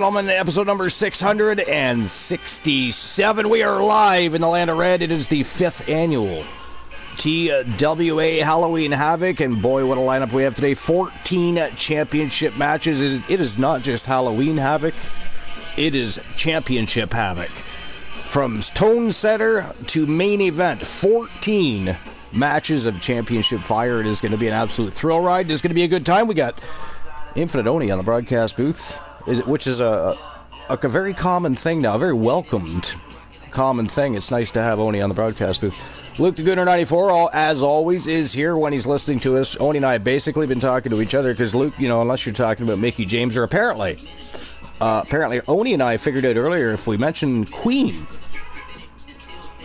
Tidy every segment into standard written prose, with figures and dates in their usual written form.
Gentlemen, episode number 667. We are live in the land of red. It is the 5th annual TWA Halloween Havoc, and boy, what a lineup we have today. 14 championship matches. It is not just Halloween Havoc, it is championship Havoc. From tone setter to main event, 14 matches of championship fire. It is going to be an absolute thrill ride. It's going to be a good time. We got Infinite Oni on the broadcast booth, which is a very common thing now, a very welcomed common thing. It's nice to have Oni on the broadcast booth. Luke the Gooner 94, as always, is here when he's listening to us. Oni and I have basically been talking to each other because Luke, unless you're talking about Mickey James, or apparently Oni and I figured out earlier if we mention Queen,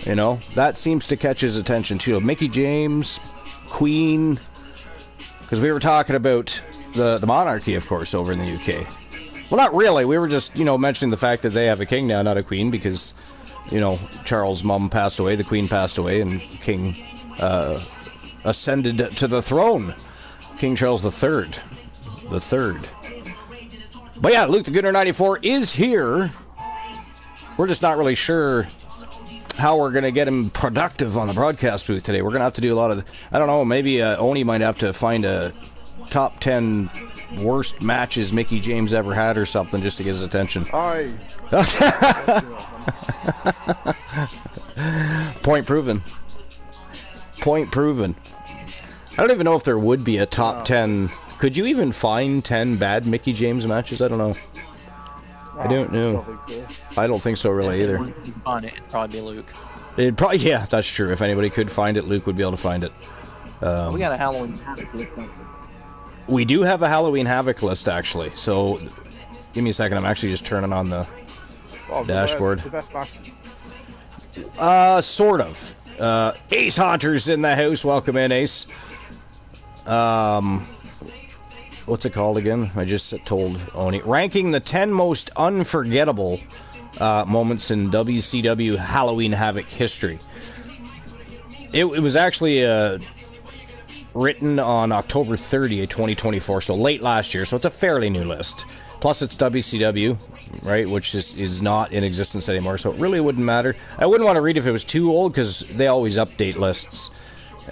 that seems to catch his attention too. Mickey James, Queen, because we were talking about the monarchy, of course, over in the UK. Well, not really. We were just, mentioning the fact that they have a king now, not a queen, because, Charles' mom passed away, the queen passed away, and King ascended to the throne. King Charles III. The third. But yeah, Luke the Gooner 94 is here. We're just not really sure how we're going to get him productive on the broadcast booth today. We're going to have to do a lot of, I don't know, maybe Oni might have to find a top 10 worst matches Mickey James ever had or something just to get his attention. Aye. Point proven. Point proven. I don't even know if there would be a top 10. Could you even find 10 bad Mickey James matches? I don't know. I don't know. I don't think so really either. If you find it, it'd probably be Luke. It'd probably, yeah, that's true. If anybody could find it, Luke would be able to find it. We got a Halloween Havoc list. We do have a Halloween Havoc list, actually. So, give me a second. I'm actually just turning on the dashboard. Sort of. Ace Hunter's in the house. Welcome in, Ace. What's it called again? I just told Oni. Ranking the 10 most unforgettable moments in WCW Halloween Havoc history. It was actually written on October 30th, 2024, so late last year, so it's a fairly new list. Plus it's WCW, right, which is not in existence anymore, so it really wouldn't matter. I wouldn't want to read if it was too old, because they always update lists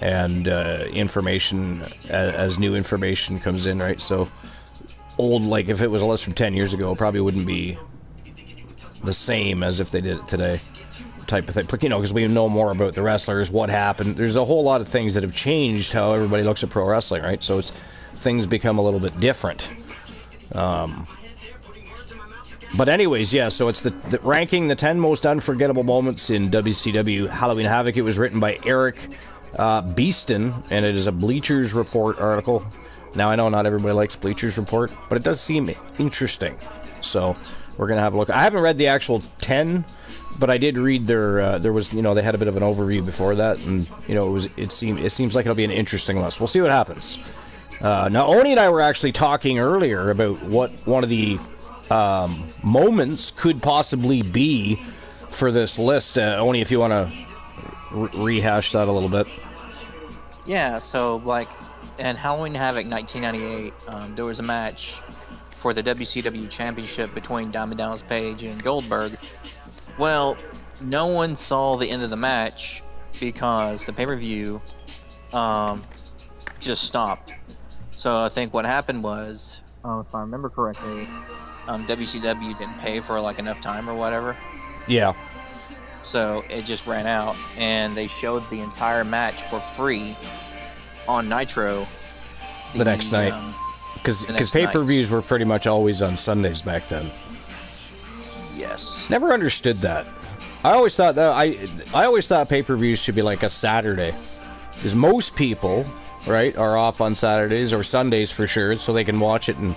and information as new information comes in, right? So old, like if it was a list from 10 years ago, it probably wouldn't be the same as if they did it today, type of thing. But, because we know more about the wrestlers, what happened. There's a whole lot of things that have changed how everybody looks at pro wrestling, right? So things become a little bit different. But anyways, yeah, so it's the ranking the 10 most unforgettable moments in WCW Halloween Havoc. It was written by Eric Beeston, and it is a Bleachers Report article. Now, I know not everybody likes Bleachers Report, but it does seem interesting. So we're going to have a look. I haven't read the actual 10, but I did read there was, they had a bit of an overview before that, and, it seems like it'll be an interesting list. We'll see what happens. Now, Oni and I were actually talking earlier about what one of the moments could possibly be for this list. Oni, if you want to rehash that a little bit. Yeah, so, in Halloween Havoc 1998, there was a match for the WCW Championship between Diamond Dallas Page and Goldberg. Well, no one saw the end of the match because the pay-per-view just stopped. So I think what happened was, if I remember correctly, WCW didn't pay for enough time or whatever. Yeah. So it just ran out, and they showed the entire match for free on Nitro the next night. Because pay-per-views were pretty much always on Sundays back then. Yes. Never understood that. I always thought pay-per-views should be like a Saturday, because most people, right, are off on Saturdays or Sundays for sure, so they can watch it, and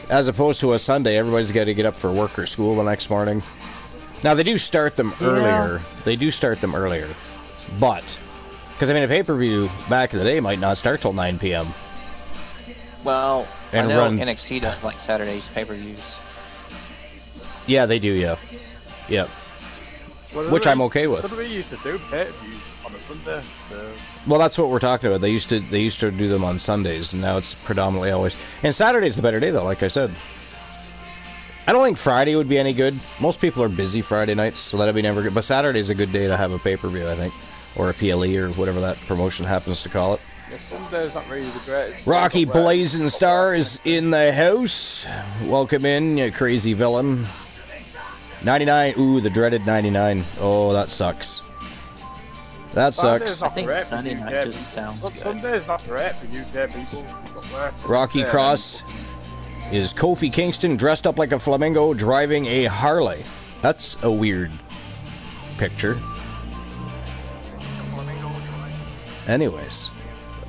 as opposed to a Sunday, everybody's got to get up for work or school the next morning. Now they do start them earlier. Yeah. They do start them earlier, but because a pay-per-view back in the day might not start till 9 p.m. Well, and I know run. NXT does Saturdays pay-per-views. Yeah, they do. Yeah. Which I'm okay with. What do we used to do? Pay-per-views on a Sunday. Well, that's what we're talking about. They used to do them on Sundays, and now it's predominantly always. And Saturday's the better day, though. Like I said. I don't think Friday would be any good. Most people are busy Friday nights, so that'd be never good. But Saturday's a good day to have a pay-per-view, I think. Or a PLE, or whatever that promotion happens to call it. Yeah, Sunday's not really the greatest. Rocky Blazing Star is in the house. Welcome in, you crazy villain. 99. Ooh, the dreaded 99. Oh, that sucks. That sucks. I think Sunday night just sounds good. Sunday's not great for UK people. Rocky Cross is Kofi Kingston dressed up like a flamingo driving a Harley. That's a weird picture. Anyways,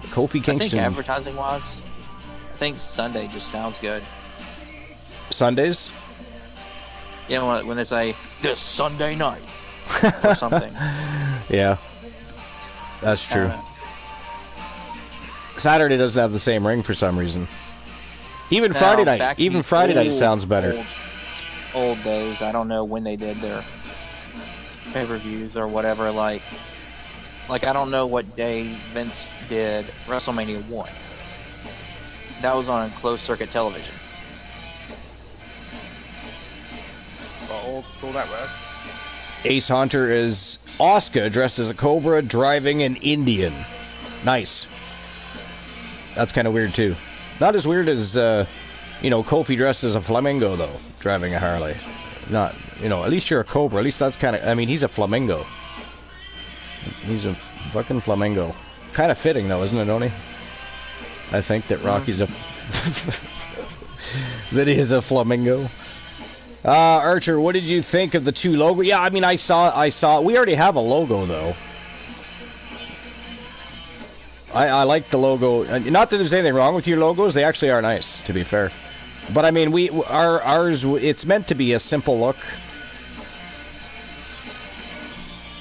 Kofi Kingston. I think advertising-wise, I think Sunday just sounds good. Sundays? Yeah, when they say, this Sunday night, or something. Yeah, that's true. Saturday doesn't have the same ring for some reason. Even Friday night. Even Friday night sounds better. Old days. I don't know when they did their pay-per-views or whatever. Like I don't know what day Vince did WrestleMania 1. That was on closed circuit television. Old school that works. Ace Hunter is Asuka dressed as a cobra driving an Indian. Nice. That's kind of weird too. Not as weird as Kofi dressed as a flamingo though, driving a Harley. Not, at least you're a cobra. At least that's kind of. I mean, he's a flamingo. He's a fucking flamingo. Kind of fitting though, isn't it, Oni? I think that Rocky's a that he is a flamingo. Archer, what did you think of the two logos? Yeah, I mean, I saw. We already have a logo though. I like the logo. Not that there's anything wrong with your logos; they actually are nice, to be fair. But I mean, ours. It's meant to be a simple look.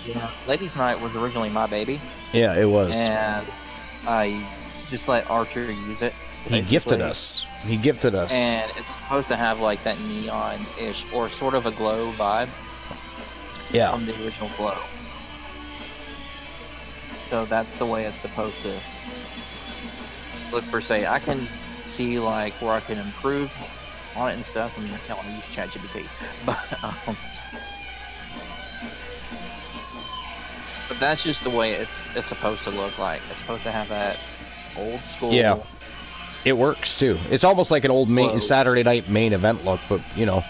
Yeah, Ladies' Night was originally my baby. Yeah, it was. And I just let Archer use it. He gifted us. He gifted us. And it's supposed to have like that neon-ish or sort of a glow vibe. Yeah. From the original glow. So that's the way it's supposed to look per se. I can see like where I can improve on it and stuff. I mean, I can't want to use ChatGPT, but that's just the way it's supposed to look like. It's supposed to have that old school. Yeah, it works too. It's almost like an old Saturday night main event look, but neon.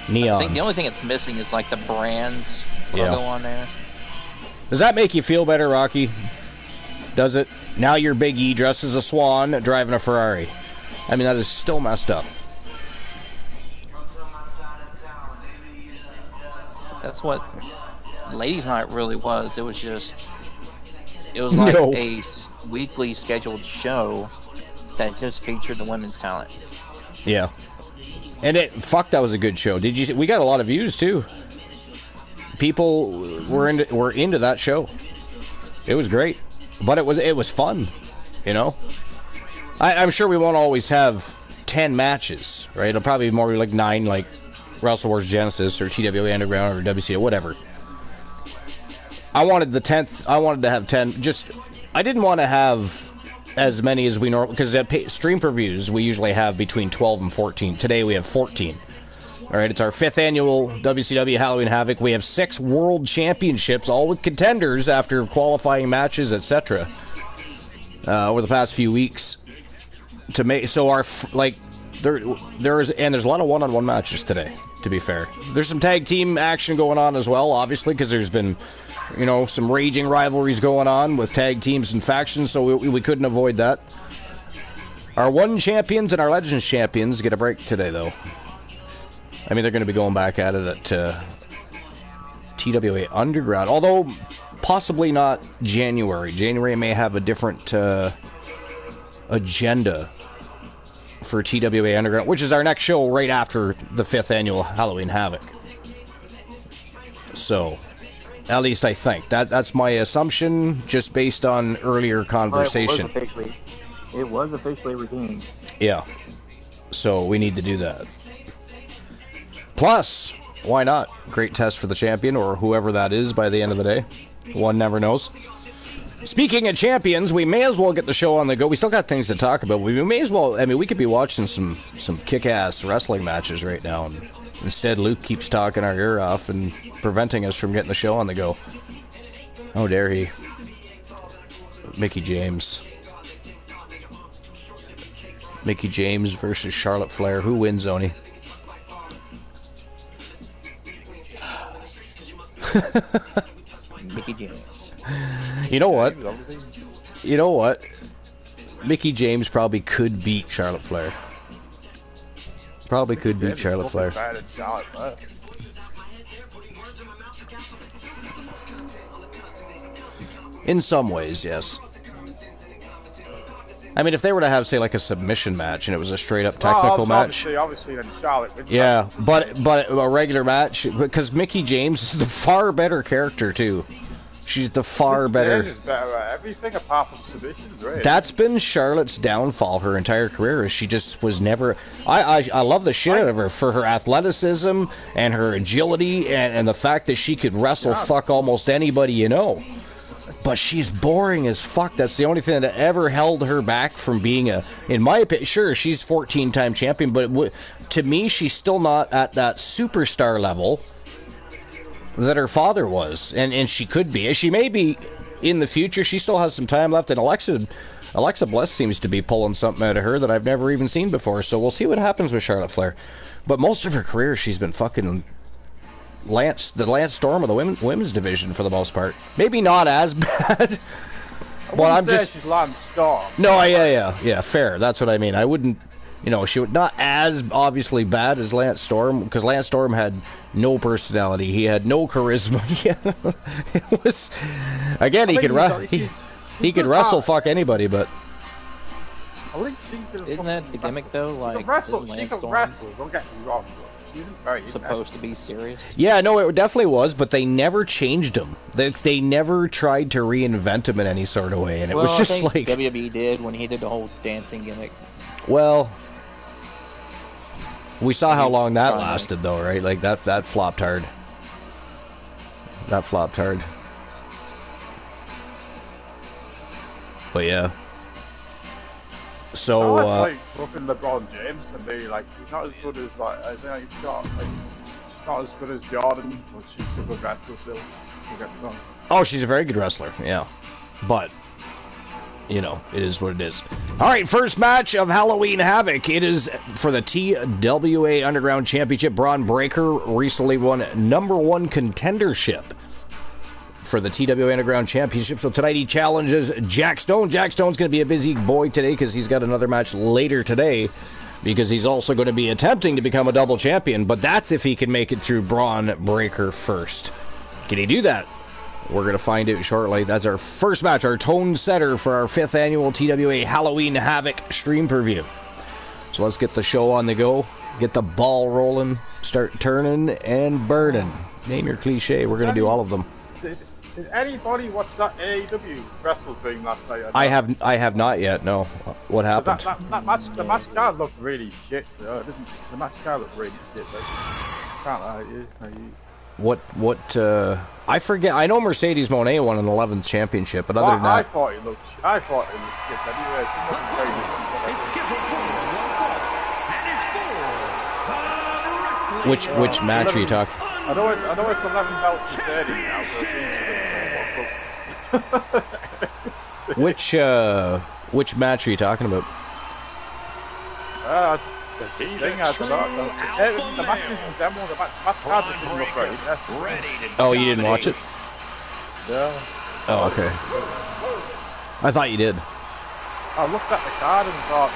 I think the only thing it's missing is like the brand's logo on there. Does that make you feel better, Rocky? Does it? Now you're Big E dressed as a swan driving a Ferrari. I mean, that is still messed up. That's what Ladies' Night really was. It was like a weekly scheduled show that just featured the women's talent. Yeah. And that was a good show. Did you see? We got a lot of views too. People were into that show. It was great, but it was fun, I'm sure we won't always have 10 matches, right? It'll probably be more like 9, like Wrestle Wars Genesis or TWA Underground or WCW, whatever. I wanted the 10th. I wanted to have 10. I didn't want to have as many as we normally, because at stream previews we usually have between 12 and 14. Today we have 14. All right, it's our 5th annual WCW Halloween Havoc. We have 6 world championships, all with contenders after qualifying matches, etc. Over the past few weeks. There's a lot of one-on-one matches today. To be fair, there's some tag team action going on as well, obviously, because there's been, some raging rivalries going on with tag teams and factions, so we couldn't avoid that. Our One Champions and our Legends Champions get a break today, though. I mean, they're going to be going back at it at TWA Underground, although possibly not January. January may have a different agenda for TWA Underground, which is our next show right after the 5th annual Halloween Havoc. So, at least I think. That's my assumption, just based on earlier conversation. It was officially redeemed. Yeah. So, we need to do that. Plus, why not? Great test for the champion, or whoever that is by the end of the day. One never knows. Speaking of champions, we may as well get the show on the go. We still got things to talk about. We may as well. I mean, we could be watching some kick-ass wrestling matches right now, and instead Luke keeps talking our ear off and preventing us from getting the show on the go. How dare he? Mickie James. Mickie James versus Charlotte Flair. Who wins, Oni? Mickie James. You know what? You know what? Mickie James probably could beat Charlotte Flair. Probably could beat Charlotte Flair. In some ways, yes. I mean, if they were to have, say, like a submission match, and it was a straight-up technical match. Obviously, then Charlotte wins. Yeah, but a regular match, because Mickie James is the far better character too. She's the far better. James is better at everything apart from submissions, right? That's been Charlotte's downfall her entire career. Is she just was never. I love the shit out of her for her athleticism and her agility and the fact that she could wrestle fuck almost anybody you know. But she's boring as fuck. That's the only thing that ever held her back from being in my opinion, sure, she's 14-time champion, but to me, she's still not at that superstar level that her father was. And she could be. She may be in the future. She still has some time left. And Alexa Bliss seems to be pulling something out of her that I've never even seen before. So we'll see what happens with Charlotte Flair. But most of her career, she's been fucking the Lance Storm of the women's division for the most part. Maybe not as bad. Well, I'm just she's Lance Storm. No, yeah, fair. That's what I mean. I wouldn't, she would not as obviously bad as Lance Storm, because Lance Storm had no personality. He had no charisma. It was again, he could wrestle fuck anybody, but isn't that the gimmick though? Like Lance Storm wrestle. Don't get me wrong. Supposed to be serious. Yeah, no, it definitely was, but they never changed him. They never tried to reinvent him in any sort of way, and it was just like WWE did when he did the whole dancing gimmick. Well, we saw how long that lasted, though, right? Like that flopped hard. That flopped hard. But yeah. So like fucking LeBron James to me, like he's not as good as I think he's not as good as Jordan, but she's a good wrestler still. Oh, she's a very good wrestler, yeah. But it is what it is. All right, first match of Halloween Havoc. It is for the TWA Underground Championship. Braun Breaker recently won #1 contendership for the TWA Underground Championship. So tonight he challenges Jack Stone. Jack Stone's going to be a busy boy today because he's got another match later today, because he's also going to be attempting to become a double champion, but that's if he can make it through Braun Breaker first. Can he do that? We're going to find out shortly. That's our first match, our tone setter for our 5th annual TWA Halloween Havoc stream preview. So let's get the show on the go, get the ball rolling, start turning and burning. Name your cliche. We're going to do all of them. Did anybody watch that AEW wrestle thing last night? I have not yet. No. What happened? The match card looked really shit. So the match card looked really shit. Like, can't lie to you. What? I forget. I know Mercedes Moné won an 11th championship, but other than that, I thought it looked shit. Anyway, which match are you talking? I know it's 11 belts to 30 now, so which match are you talking about? The match is in demo, the match card doesn't look right. Oh, you didn't watch it? No. Oh, okay. I thought you did. I looked at the card and thought,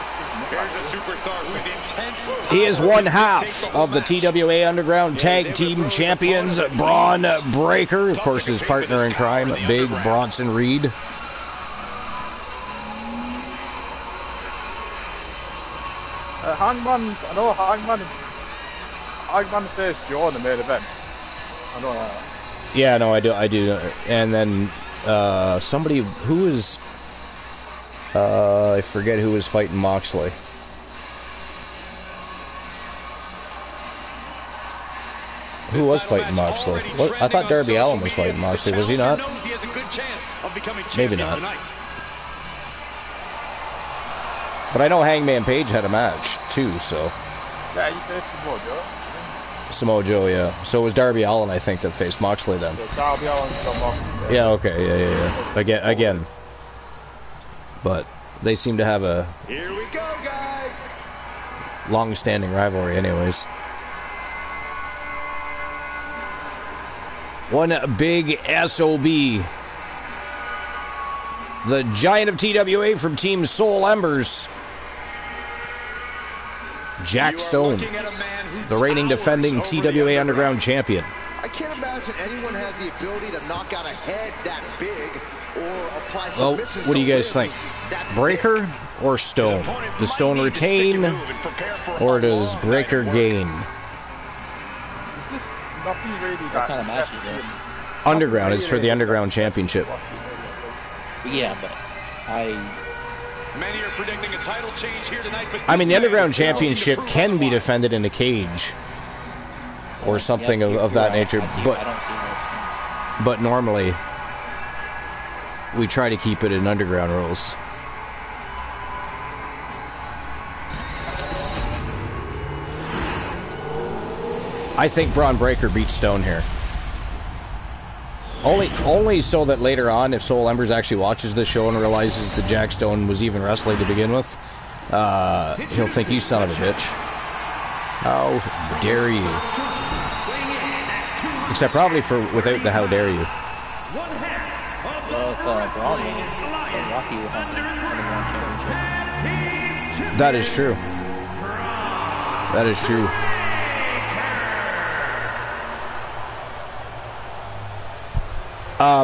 he is one half of the TWA Underground Tag Team Champions, Braun Breaker. Of course, his partner in crime, Big Bronson Reed. Hangman says Joe in the main event. I know that. Yeah, no, I do. And then somebody who is, I forget who was fighting Moxley. Who was fighting Moxley? What? I thought Darby Allin was fighting Moxley. Was he not? Maybe not. But I know Hangman Page had a match too, so. Yeah, you faced Samoa Joe. Samoa Joe, yeah. So it was Darby Allin, I think, that faced Moxley then. So Darby Allin got Moxley. Yeah, okay, yeah. Again. But they seem to have a Here we go, guys. long-standing rivalry anyways. One big SOB. The Giant of TWA from Team Soul Embers. Jack Stone, the reigning defending TWA Underground Champion. I can't imagine anyone has the ability to knock out a head that big or apply Well, submissions what do you to guys think? limbs. Breaker or Stone? Does Stone retain or does Breaker gain? It's just nothing really What kind of match is this? Underground is for the Underground Championship. Yeah, but Many are predicting a title change here tonight, but I mean, the Underground Championship can be defended in a cage or something of that nature, but normally we try to keep it in Underground rules. I think Braun Breaker beats Stone here. Only so that later on, if Soul Embers actually watches this show and realizes that Jack Stone was even wrestling to begin with, he'll think, you son of a bitch. How dare you? Except probably without the how dare you. Well, if Braun wins, then Rocky will have the Underground Championship. That is true. That is true.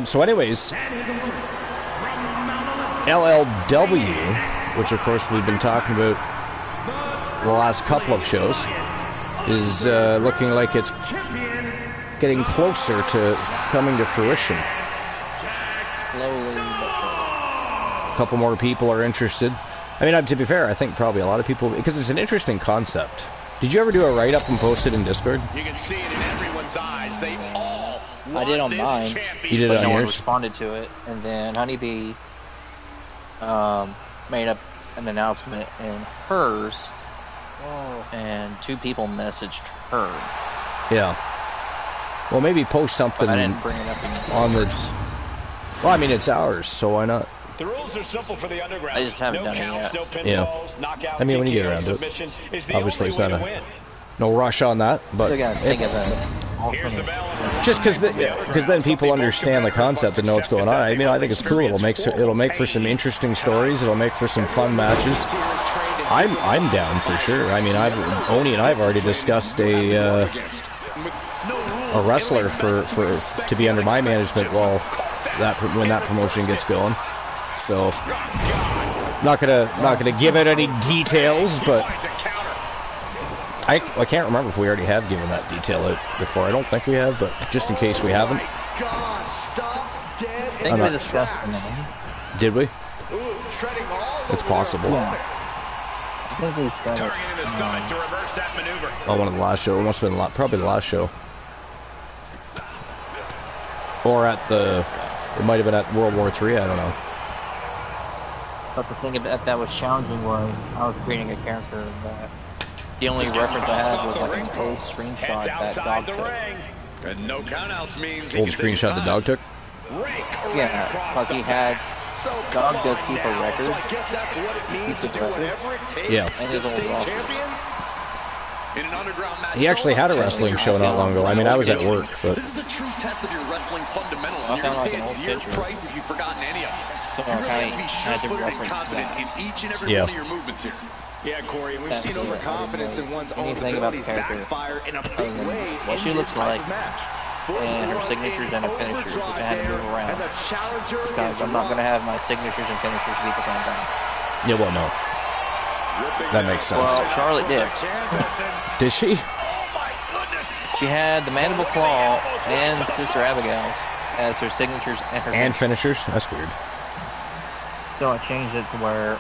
So anyways, LLW, which of course we've been talking about the last couple of shows, is looking like it's getting closer to coming to fruition. Slowly but surely. A couple more people are interested. I mean, to be fair, I think probably a lot of people, because it's an interesting concept. Did you ever do a write-up and post it in Discord? you can see it in everyone's eyes. They all I did on want mine. this champion. You did But it no on one yours? responded to it, and then Honeybee made up an announcement in hers, and 2 people messaged her. Yeah. Well, maybe post But something I didn't bring it up in on the... hers. Well, I mean, it's ours, so why not? The rules are simple for the Underground. I just haven't no done it counts, yet. no pinfalls, knockout, I mean, when you get TKO, around to it. submission is the Obviously, only it's way not to a... win. No rush on that, but... Still gotta think of an Here's the alternate. bell. Just because then people understand the concept and know what's going on. I mean, I think it's cool. It'll make for some interesting stories. It'll make for some fun matches. I'm down for sure. I mean, Oni and I've already discussed a wrestler to be under my management when that promotion gets going. So not gonna give out any details, but I can't remember if we already have given that detail out before. I don't think we have, but just in case we haven't. I think we discussed the name. Did we? It's possible. I think we said it. Targeting this time to reverse that maneuver. Oh, one of the last show. It must have been probably the last show. Or it might have been at World War III, I don't know. But the thing about that was challenging was I was creating a character that the only reference I had was like an old screenshot that dog took. And no countouts means Old screenshot the dog took? Yeah, because he had dog does keep a record. I guess that's what it means to do whatever it takes Yeah. And to his old stay roster. champion. in an underground match. He actually had a wrestling show not long ago. I mean, I was at work, but... This is a true test of your wrestling fundamentals, I and you're found going like to an pay a old dear picture. price if you've forgotten any of them. So You're going to have to be I had to sure-footed and reference confident that. in each and every Yeah. one of your movements here. Yeah, Corey, we've That's seen it. I didn't overconfidence know in one's own anything about the abilities character backfire in a other big than way what in she this looks type like of match. and her signatures and her finishers, which I had to move around. And the challenger Because I'm not going to have my signatures and finishers be at the same time. Yeah, well, no. That makes sense. Well, Charlotte did. Did she? She had the Mandible Claw and Sister Abigail's as her signatures and her And finishers. finishers? That's weird. So I changed it to where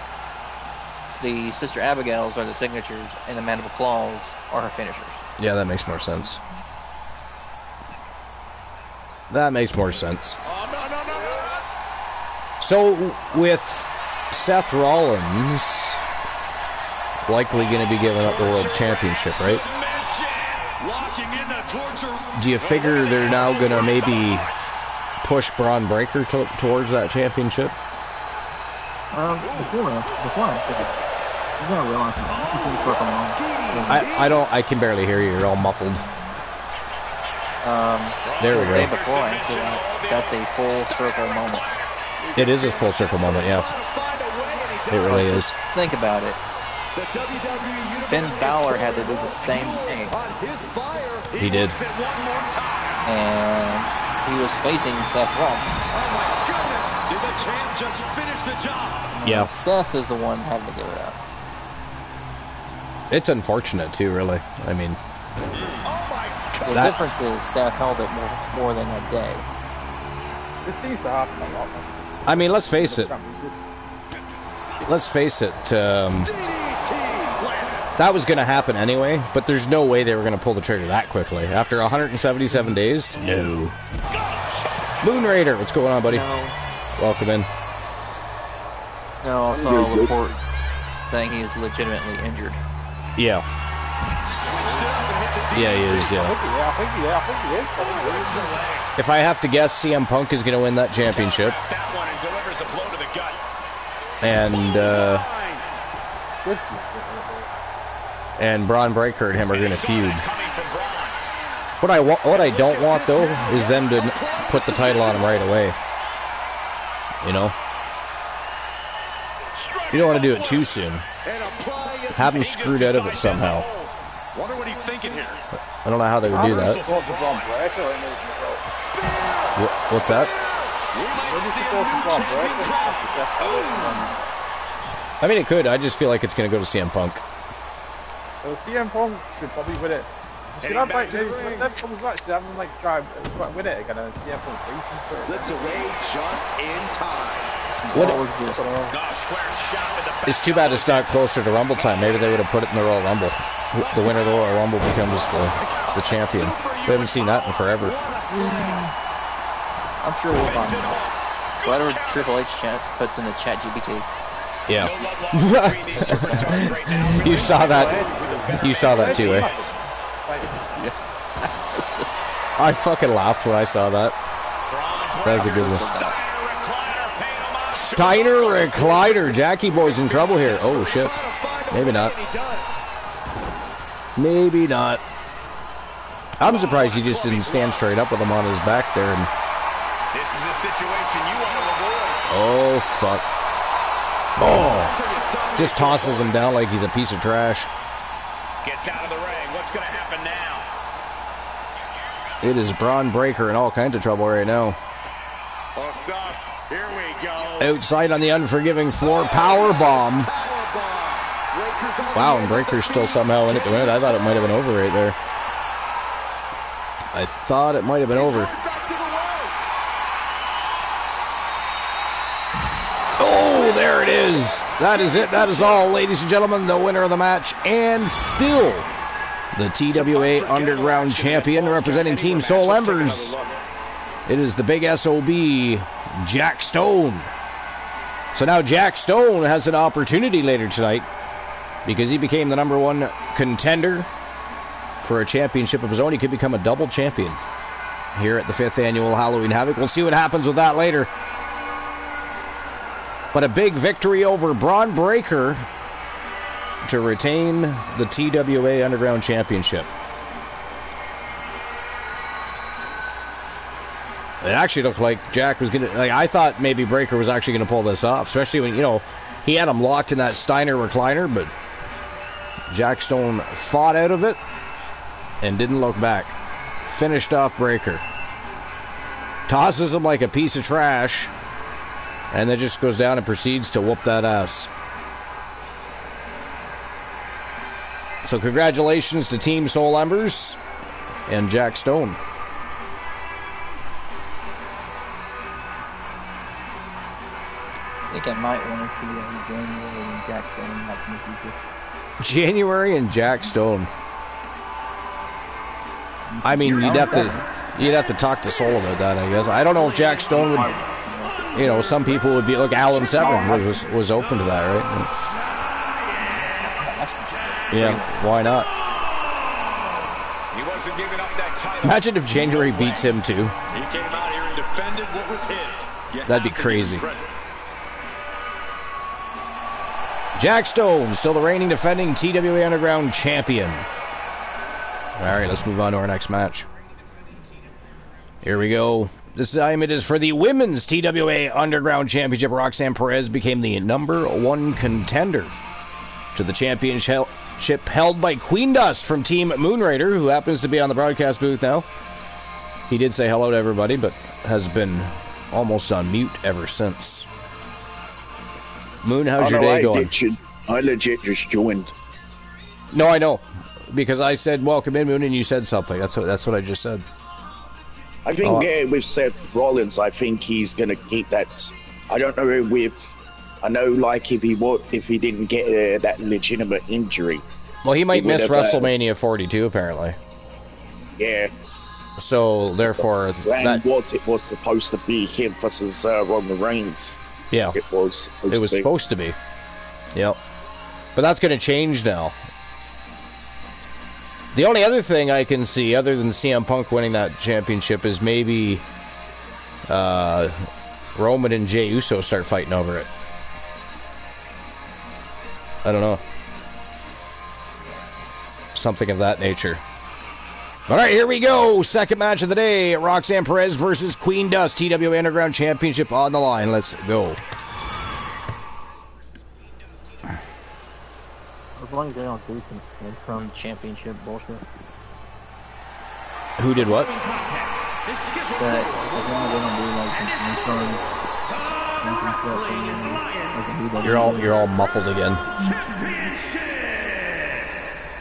the Sister Abigail's are the signatures and the Mandible Claws are her finishers. Yeah, that makes more sense. That makes more sense. So, with Seth Rollins likely going to be giving up the World Championship, right? Do you figure they're now going to maybe push Braun Breaker towards that championship? I can barely hear you. You're all muffled. There we go. Before, actually, that's a full circle moment. It is a full circle moment, yeah. It really is. Think about it. Finn Balor had to do the same thing. He did. And he was facing Seth Rollins. Did the champ just finish the job? Yeah. Seth is the one having to give it up. It's unfortunate, too, really. I mean... The difference is Seth held it more than a day. This seems to happen a lot. I mean, let's face it. Let's face it. That was going to happen anyway, but there's no way they were going to pull the trigger that quickly. After 177 days? No. Moon Raider, what's going on, buddy? No. Welcome in. No, I saw a report saying he is legitimately injured. Yeah. Yeah, he is, yeah. I think he is. If I have to guess, CM Punk is going to win that championship. And Braun Breaker and him are going to feud. What I don't want, though, is them to put the title on him right away. You know? You don't want to do it too soon. Have him screwed out of it somehow. Wonder what he's thinking here. I don't know how they would do that. What's that? I mean, it could. I just feel like it's going to go to CM Punk. So CM Punk should probably win it. Should I like when that comes back? Should I have him like try and win it again? And CM Punk slips away just in time. It's too bad it's not closer to Rumble time. Maybe they would have put it in the Royal Rumble. The winner of the Royal Rumble becomes the champion. We haven't seen that in forever. I'm sure we'll find out. Whatever Triple H puts in the chat GPT. Yeah. You saw that. You saw that too, eh? I fucking laughed when I saw that. That was a good one. Steiner Recliner. Jackie Boy's in trouble here. Oh, shit. Maybe not. Maybe not. I'm surprised he just didn't stand straight up with him on his back there. And... This is a situation you want to avoid. Oh, fuck. Oh. Just tosses him down like he's a piece of trash. Gets out of the ring. What's going to happen now? It is Braun Breaker in all kinds of trouble right now. Hooked up. Here we go. Outside on the unforgiving floor, power bomb. Wow, and Breaker's still somehow in it to win it. I thought it might have been over right there. I thought it might have been over. Oh, there it is. That is it. That is all, ladies and gentlemen. The winner of the match, and still the TWA Underground Champion, representing Team Soul Embers. It is the big SOB, Jack Stone. So now Jack Stone has an opportunity later tonight, because he became the #1 contender for a championship of his own. He could become a double champion here at the 5th annual Halloween Havoc. We'll see what happens with that later. But a big victory over Braun Breaker to retain the TWA Underground Championship. It actually looked like Jack was going to... Like, I thought maybe Breaker was actually going to pull this off, especially when, you know, he had him locked in that Steiner recliner, but Jack Stone fought out of it and didn't look back. Finished off Breaker. Tosses him like a piece of trash, and then just goes down and proceeds to whoop that ass. So congratulations to Team Soul Embers and Jack Stone. I think I might want to see January and Jack Stone have Nikki. January and Jack Stone. I mean, you'd have to... You'd have to talk to Soul about that, I guess. I don't know if Jack Stone would... You know, some people would be... Look, Alan Severn was open to that, right? Yeah, why not? He wasn't giving up that title. Imagine if January beats him, too. He came out here and defended what was his. That'd be crazy. Jack Stone, still the reigning defending TWA Underground champion. Alright, let's move on to our next match. Here we go. This time it is for the Women's TWA Underground Championship. Roxanne Perez became the #1 contender to the championship held by Queen Dust from Team Moonrader, who happens to be on the broadcast booth now. He did say hello to everybody, but has been almost on mute ever since. Moon, how's your day going? I legit just joined. No, I know. Because I said welcome in, Moon, and you said something. That's what I just said. I think with Seth Rollins, I think he's going to keep that. I don't know I know, like, if he didn't get that legitimate injury. Well, he might miss WrestleMania 42, apparently. Yeah. So, therefore... it was supposed to be him versus Roman Reigns. Yeah. It was supposed to be. Yep. But that's going to change now. The only other thing I can see, other than CM Punk winning that championship, is maybe Roman and Jey Uso start fighting over it. I don't know. Something of that nature. Alright, here we go. Second match of the day. Roxanne Perez versus Queen Dust. TWA Underground Championship on the line. Let's go. As long as they don't do some interim championship bullshit. Who did what? That as long as they don't do like some interim championship. You're all muffled again.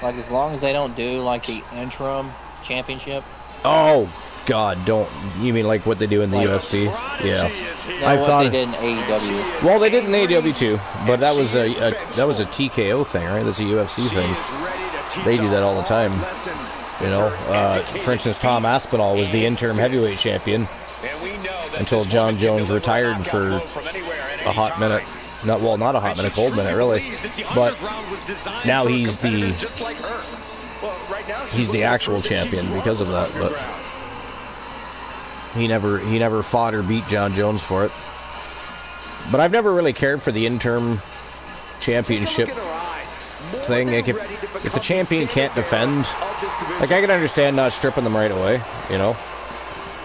Like as long as they don't do like the interim championship. Oh God, don't you mean like what they do in the UFC? Yeah. No, I what thought they did in AEW. Well, they did in AEW too, but that was a TKO thing, right? That's a UFC thing. They do that all the time. You know, for instance, Tom Aspinall was the interim heavyweight champion until John Jones retired for a hot minute. Not a hot minute, cold minute, really. But now he's the actual champion because of that. But he never fought or beat John Jones for it. But I've never really cared for the interim championship thing. Like if the champion can't defend, like I can understand not stripping them right away. You know,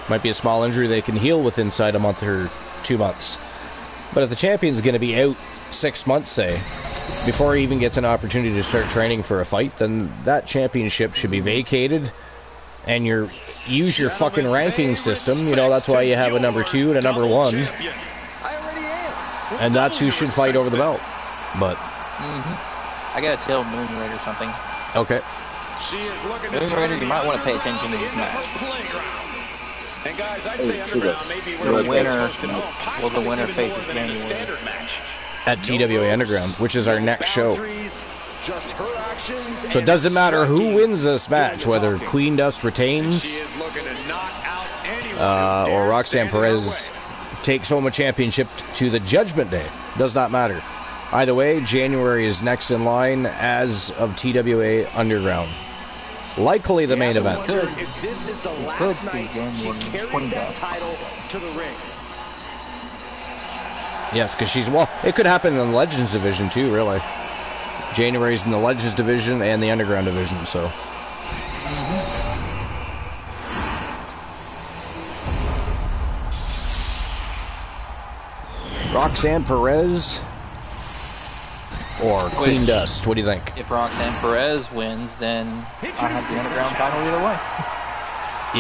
might be a small injury they can heal with inside a month or 2 months. But if the champion's going to be out 6 months, say, before he even gets an opportunity to start training for a fight, then that championship should be vacated. And use your fucking ranking system. You know, that's why you have a #2 and a #1. And that's who should fight over the belt. But I gotta tell Moonraid or something. Okay. Moonraid, you might want to pay attention to this match. And guys, I'd say The winner faces January at TWA Underground, which is our next show. So it doesn't matter who wins this match, whether Queen Dust retains or Roxanne Perez takes home a championship to the Judgment Day. Does not matter. Either way, January is next in line as of TWA Underground. Likely the main event. If this is the last night she carries that title to the ring. Yes, because it could happen in the Legends division too, really. January's in the Legends division and the Underground division, so. Roxanne Perez or Queen Dust? What do you think? If Roxanne Perez wins, then I'll have the Underground title either way.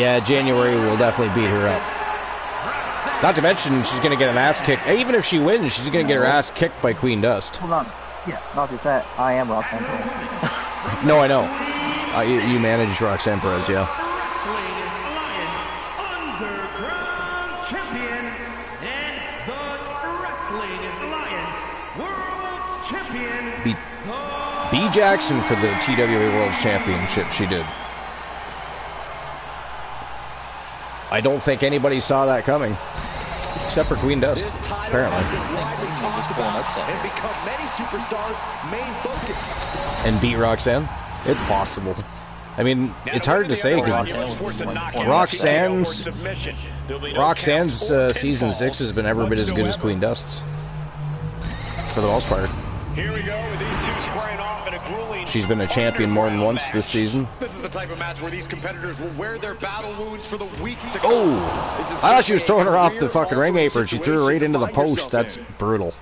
Yeah, January will definitely beat her up. Not to mention, she's going to get an ass kick. Even if she wins, she's going to get her ass kicked by Queen Dust. Hold on. Yeah, not just that. I am Roxanne Perez. No, I know. You manage Roxanne Perez, yeah. B. Jackson for the TWA World Championship, she did. I don't think anybody saw that coming, except for Queen Dust, apparently. And become many superstars' main focus. And beat Roxanne? It's possible. I mean, it's hard to say because Roxanne's season 6 has been every bit as good as Queen Dust's, for the most part. Here we go with these two squaring off in a grueling. She's been a champion more than once this season. This is the type of match where these competitors will wear their battle wounds for the weeks to come. Oh! I thought she was throwing her off the fucking ring apron. She threw her right into the post. That's brutal.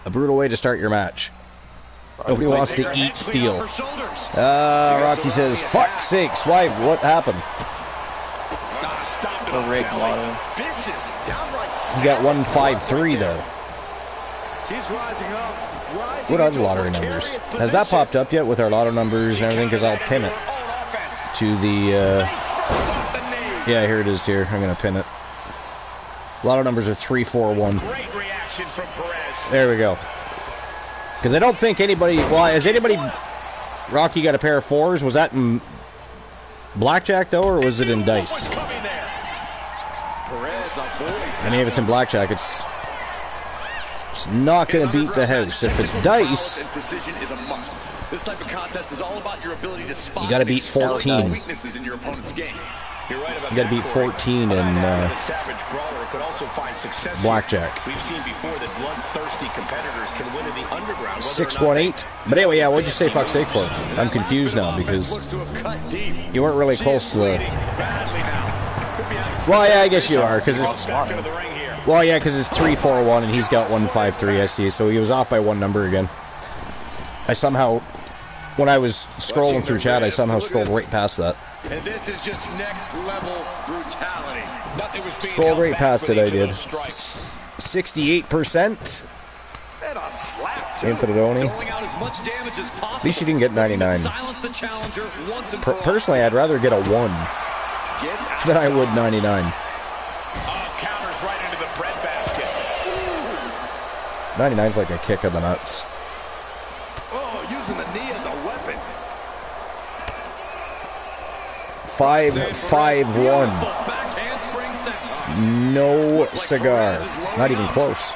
A brutal way to start your match. Nobody wants to eat steel. Rocky says, fuck sakes, why? What happened? A rigged lottery. You got 153 though. What are the lottery numbers? Has that popped up yet with our lotto numbers and everything? Because I'll pin it to the... yeah, here it is here. I'm going to pin it. Lotto numbers are 341. There we go. Because I don't think anybody... Well, has anybody... Rocky got a pair of 4s. Was that in blackjack, though, or was it in dice? I mean, if it's in blackjack, it's not going to beat the house. If it's dice, you got to beat 14. You got to beat 14 in blackjack. We've seen before that bloodthirsty competitors can win in the underground. 618. But anyway, yeah, what'd you say fuck's sake for? I'm confused now because you weren't really close to the... Well, yeah, I guess you are, because it's... Well, yeah, because it's 341 and he's got 153, I see, so he was off by one number again. I somehow... When I was scrolling through chat, I somehow scrolled right past that. And this is just next level brutality. Scrolled right past it, I did. 68%. Infinite Oni. At least she didn't get 99. Personally, I'd rather get a 1 than I would 99. 99's like a kick of the nuts. Using the knee as a weapon. 5-5-1. No cigar. Not even close.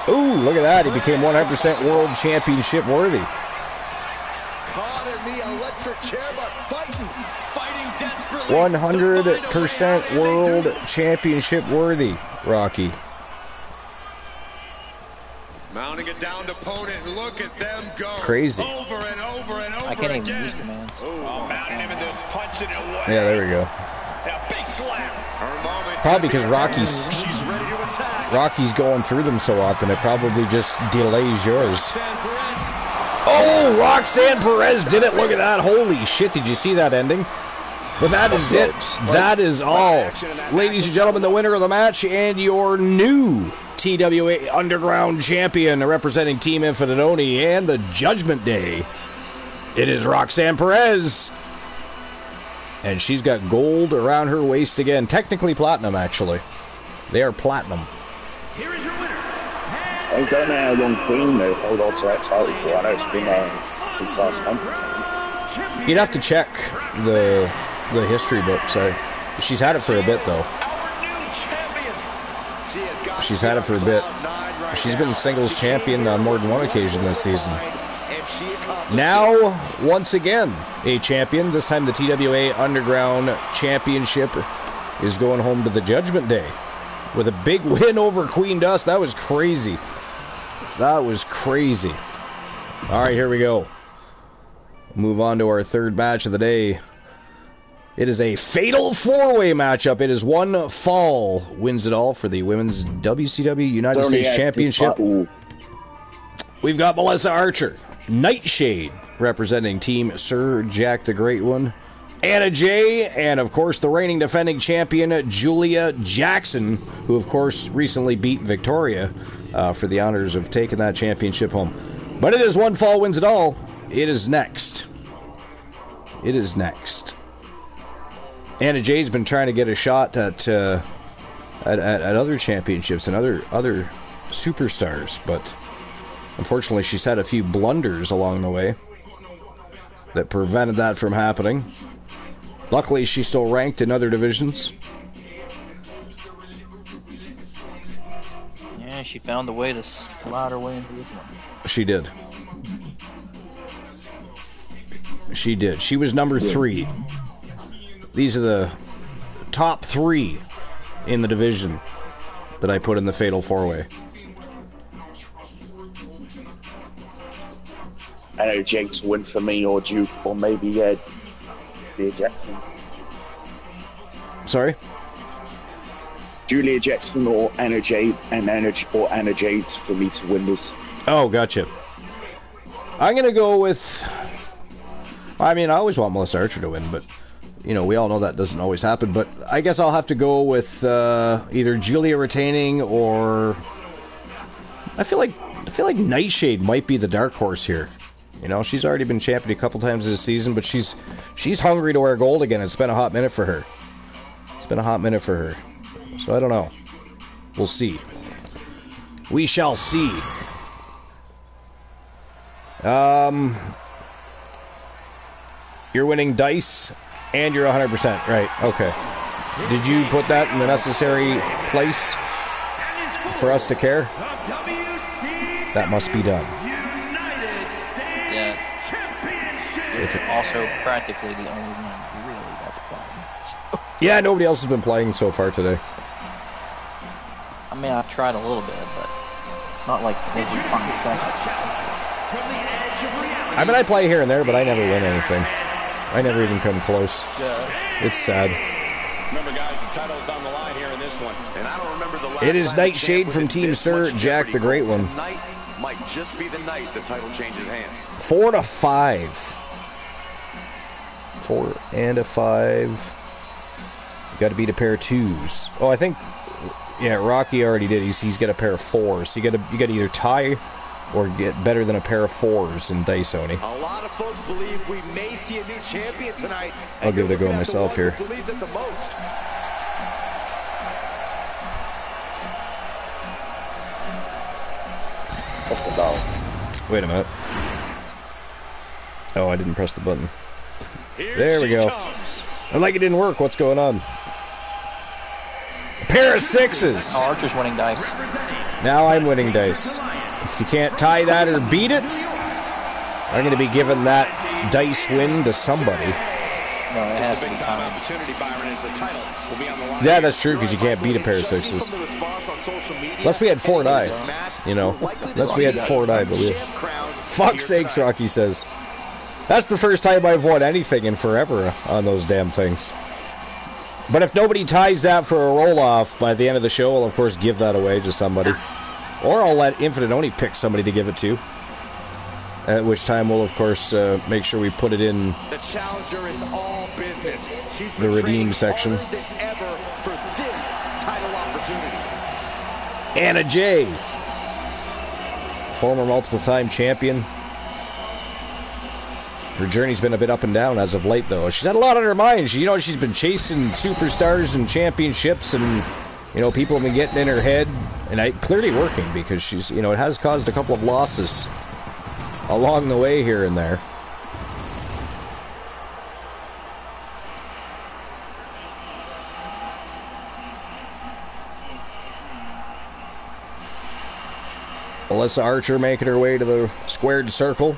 Ooh, look at that. He became 100% world championship worthy. 100% world championship worthy, Rocky. Mounting it down to opponent, and look at them go. Crazy. Over and over and over. I can't even again. use commands. Mounting him and just punching it away. Yeah, there we go. A big slap. Probably because Rocky's going through them so often, it probably just delays yours. Oh, Roxanne Perez did it. Look at that. Holy shit, did you see that ending? But that is it. That is all. Ladies and gentlemen, the winner of the match and your new TWA Underground Champion representing Team Infinite Oni and the Judgment Day. It is Roxanne Perez. And she's got gold around her waist again. Technically platinum, actually. They are platinum. I don't know how long Queen though hold on to that title for. I know it's been since last month or something. You'd have to check the history books. She's had it for a bit though. She's had it for a bit. She's been singles champion on more than one occasion this season. Now, once again, a champion. This time the TWA Underground Championship is going home to the Judgment Day with a big win over Queen Dust. That was crazy. That was crazy. All right, here we go. Move on to our third match of the day. It is a fatal four-way matchup. It is one fall wins it all for the Women's WCW United States Championship. We've got Melissa Archer, Nightshade, representing Team Sir Jack the Great One, Anna Jay, and of course the reigning defending champion Julia Jackson, who of course recently beat Victoria for the honors of taking that championship home. But it is one fall wins it all. It is next. It is next. Anna Jay's been trying to get a shot at other championships and other superstars, but unfortunately she's had a few blunders along the way that prevented that from happening. Luckily, she's still ranked in other divisions. Yeah, she found a way to slide her way into this one. She did. She did. She was number 3. These are the top 3 in the division that I put in the Fatal 4-Way. I know Jake's win for me, or Duke, or maybe Julia Jackson. Sorry? Julia Jackson or Anna Jade, or Anna Jade's for me to win this. Oh, gotcha. I'm gonna go with. I mean, I always want Melissa Archer to win, but you know, we all know that doesn't always happen. But I guess I'll have to go with either Julia retaining or I feel like Nightshade might be the dark horse here. You know, she's already been champion a couple times this season, but she's hungry to wear gold again. It's been a hot minute for her. So I don't know. We'll see. We shall see. You're winning dice, and you're 100%. Right, okay. Did you put that in the necessary place for us to care? That must be done. Yes. It's also practically the only one really that's playing. Yeah, nobody else has been playing so far today. I mean, I've tried a little bit, but not like every 5 seconds. I mean, I play here and there, but I never win anything. I never even come close. Yeah. It's sad. Remember, guys, the title's on the line here in this one. And I don't remember the last It is time Nightshade the champ from was in Team this Sir, much Jack jeopardy. the Great One. Tonight might just be the night the title changes hands. 4 to 5. 4 and a 5. You got to beat a pair of 2s. Oh, I think, yeah, Rocky already did. He's got a pair of 4s. So you got to either tie or get better than a pair of 4s in dice, Oni. A lot of folks believe we may see a new champion tonight. I'll give it a go myself here. Believes it the most. Wait a minute. Oh, I didn't press the button. Here There we she go. comes. I like it didn't work. What's going on? A pair of 6s. Oh, Archer's winning dice. Now I'm winning dice. If you can't tie that or beat it, I'm going to be giving that dice win to somebody. No, it has to be Big-time timed. opportunity, Byron, as the title will be on the line. Yeah, that's true, because you can't beat a pair of 6s. Unless we had 4 die. You know, unless we had 4 die, but we... Fuck's sakes, Rocky says. That's the first time I've won anything in forever on those damn things. But if nobody ties that for a roll-off by the end of the show, I'll of course give that away to somebody. Or I'll let Infinite Oni pick somebody to give it to. At which time we'll of course make sure we put it in The challenger is all business. She's the redeem section. harder than ever for this title opportunity. Anna Jay, former multiple-time champion. Her journey's been a bit up and down as of late, though. She's had a lot on her mind. She's been chasing superstars and championships, and people have been getting in her head, and clearly working, because she's, it has caused a couple of losses along the way here and there. Melissa Archer making her way to the squared circle.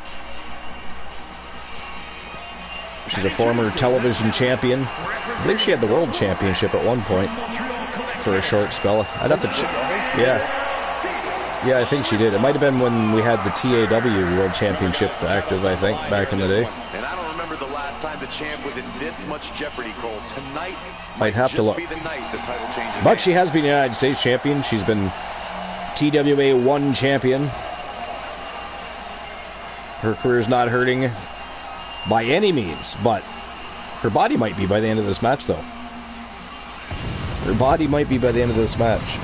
She's a former television champion. I believe she had the world championship at one point for a short spell. I'd have to check. Yeah, I think she did. It might have been when we had the TAW World Championship active, I think, back in the day. And I don't remember the last time the champ was in this much jeopardy, Cole. Tonight Might have to look. be the night the title changes. But she has been United States champion. She's been TWA 1 champion. Her career's not hurting by any means, but her body might be by the end of this match, though. Her body might be by the end of this match.